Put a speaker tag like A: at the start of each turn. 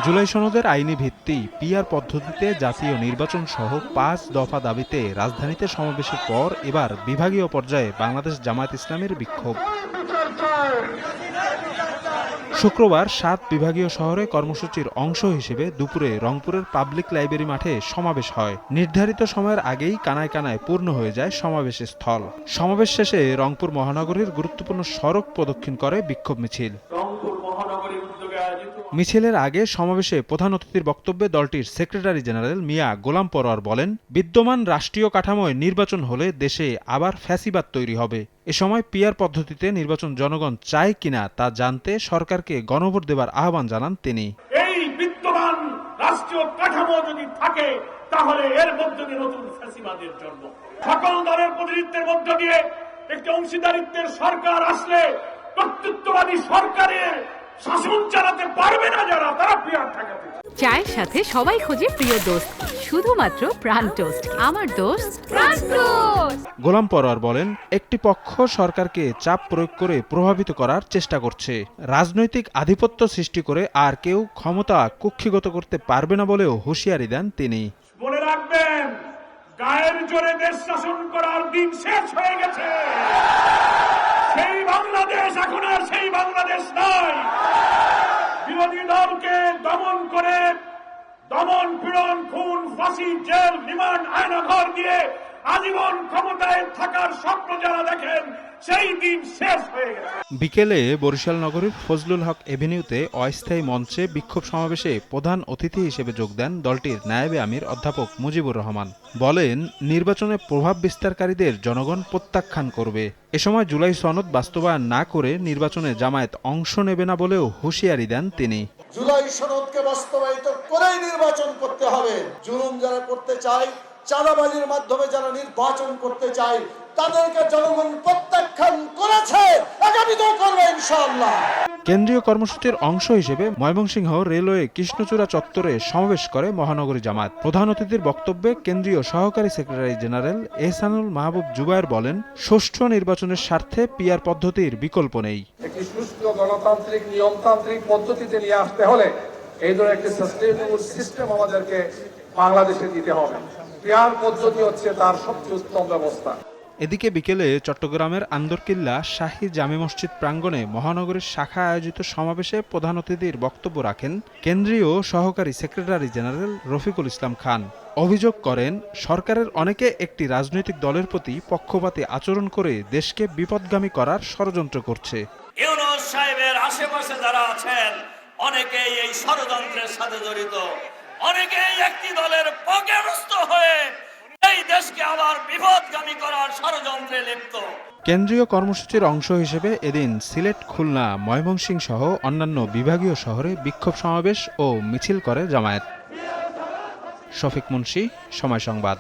A: জুলাই সনদের আইনি ভিত্তি পিআর পদ্ধতিতে জাতীয় নির্বাচন সহ ৫ দফা দাবিতে রাজধানীতে সমাবেশের পর এবার বিভাগীয় পর্যায়ে বাংলাদেশ জামায়াত ইসলামীর বিক্ষোভ। শুক্রবার ৭ বিভাগীয় শহরে কর্মসূচির অংশ হিসেবে দুপুরে রংপুরের পাবলিক লাইব্রেরি মাঠে সমাবেশ হয়। নির্ধারিত সময়ের আগেই কানায় কানায় পূর্ণ হয়ে যায় সমাবেশ স্থল। সমাবেশ শেষে রংপুর মহানগরীর গুরুত্বপূর্ণ সড়ক প্রদক্ষিণ করে বিক্ষোভ মিছিল। মিছিলের আগে সমাবেশে প্রধান অতিথির বক্তব্যে দলটির সেক্রেটারি জেনারেল মিয়া গোলাম পরোয়ার বলেন, বিদ্যমান রাষ্ট্রীয় কাঠামোয় নির্বাচন হলে দেশে আবার ফ্যাসিবাদ তৈরি হবে। এ সময় পিআর পদ্ধতিতে নির্বাচন জনগণ চায় কিনা তা জানতে সরকারকে গণভোট দেবার আহ্বান জানান তিনি।
B: এই বিদ্যমান রাষ্ট্রীয় কাঠামো যদি থাকে তাহলে এর মধ্যে দিয়ে নতুন ফ্যাসিবাদের জন্য সকল দলের প্রতিনিধিত্বের মধ্য দিয়ে একটি অংশীদারিত্বের সরকার আসলে কর্তৃত্ববাদী সরকারের শাসন চালাতে পারবে না যারা, তারা পিআর ঠেকাতে।
C: চায়ের সাথে সবাই খোঁজে প্রিয় দোস্ত, শুধুমাত্র প্রাণ টোস্ট। আমার দোস্ত প্রাণ টোস্ট।
A: গোলাম পরোয়ার বলেন, একটি পক্ষ সরকারকে চাপ প্রয়োগ করে প্রভাবিত করার চেষ্টা করছে। রাজনৈতিক আধিপত্য সৃষ্টি করে আর কেউ ক্ষমতা কুক্ষিগত করতে পারবে না বলেও হুঁশিয়ারি দেন তিনি।
B: মনে রাখবেন, গায়ের জোরে দেশ শাসন করার দিন শেষ হয়ে গেছে। সেই বাংলাদেশ এখন আর সেই বাংলাদেশ নয়। বিরোধী দলকে দমন করে দমন পীড়ন, খুন, ফাঁসি, জেল, রিমান্ড, আয়নাঘর দিয়ে আজীবন ক্ষমতায় থাকার স্বপ্ন যারা দেখেন, সেই দিন শেষ হয়ে গেছে।
A: বিকেলে বরিশাল নগরীর ফজলুল হক এভিনিউতে অস্থায়ী মঞ্চে বিক্ষোভ সমাবেশে প্রধান অতিথি হিসেবে যোগ দেন দলটির নায়েবে আমির অধ্যাপক মুজিবুর রহমান। বলেন, নির্বাচনে প্রভাব বিস্তারকারীদের জনগণ প্রত্যাখ্যান করবে। এ সময় জুলাই সনদ বাস্তবায়ন না করে নির্বাচনে জামায়াত অংশ নেবে না বলেও হুঁশিয়ারি দেন তিনি।
D: জুলাই সনদকে বাস্তবায়িত করেই নির্বাচন করতে হবে। জুলুম যারা করতে চায়, চাঁদাবাজির মাধ্যমে যারা নির্বাচন করতে চায়, তাদেরকে জনগণ প্রত্যাখ্যান করেছে, আগামীতেও করবে ইনশাআল্লাহ।
A: কেন্দ্রীয় কর্মসূচির অংশ হিসেবে ময়মনসিংহ রেলওয়ে কৃষ্ণচূড়া চত্বরে সমাবেশ করে মহানগরী জামায়াত। প্রধান অতিথির বক্তব্যে কেন্দ্রীয় সহকারী সেক্রেটারি জেনারেল এহসানুল মাহবুব জুবায়ের বলেন, সুষ্ঠু নির্বাচনের স্বার্থে পিআর পদ্ধতির বিকল্প নেই।
E: একটি সুষ্ঠু গণতান্ত্রিক নিয়মতান্ত্রিক পদ্ধতিতে নিয়ে আসতে হলে এই ধরনের একটি সাস্টেইনেবল সিস্টেম আমাদেরকে বাংলাদেশে দিতে হবে। পিআর পদ্ধতি হচ্ছে তার সবচেয়ে উত্তম ব্যবস্থা।
A: এদিকে বিকেলে চট্টগ্রামের আন্দরকিল্লা শাহী জামে মসজিদ প্রাঙ্গণে মহানগরীর শাখা আয়োজিত সমাবেশে প্রধান অতিথির বক্তব্য রাখেন কেন্দ্রীয় সহকারী সেক্রেটারি জেনারেল রফিকুল ইসলাম খান। অভিযোগ করেন, সরকারের অনেকে একটি রাজনৈতিক দলের প্রতি পক্ষপাতী আচরণ করে দেশকে বিপথগামী করার ষড়যন্ত্র করছে।
F: ইউনূস সাহেবের আশেপাশে যারা আছেন অনেকেই এই ষড়যন্ত্রের সাথে জড়িত, অনেকেই একটি দলের পক্ষপাতী হয়ে এই দেশকে আবার বিপথগামী করার ষড়যন্ত্রে লিপ্ত।
A: কেন্দ্রীয় কর্মসূচির অংশ হিসেবে এদিন সিলেট, খুলনা, ময়মনসিংহ সহ অন্যান্য বিভাগীয় শহরে বিক্ষোভ সমাবেশ ও মিছিল করে জামায়াত। শফিক মুন্সি, সময় সংবাদ।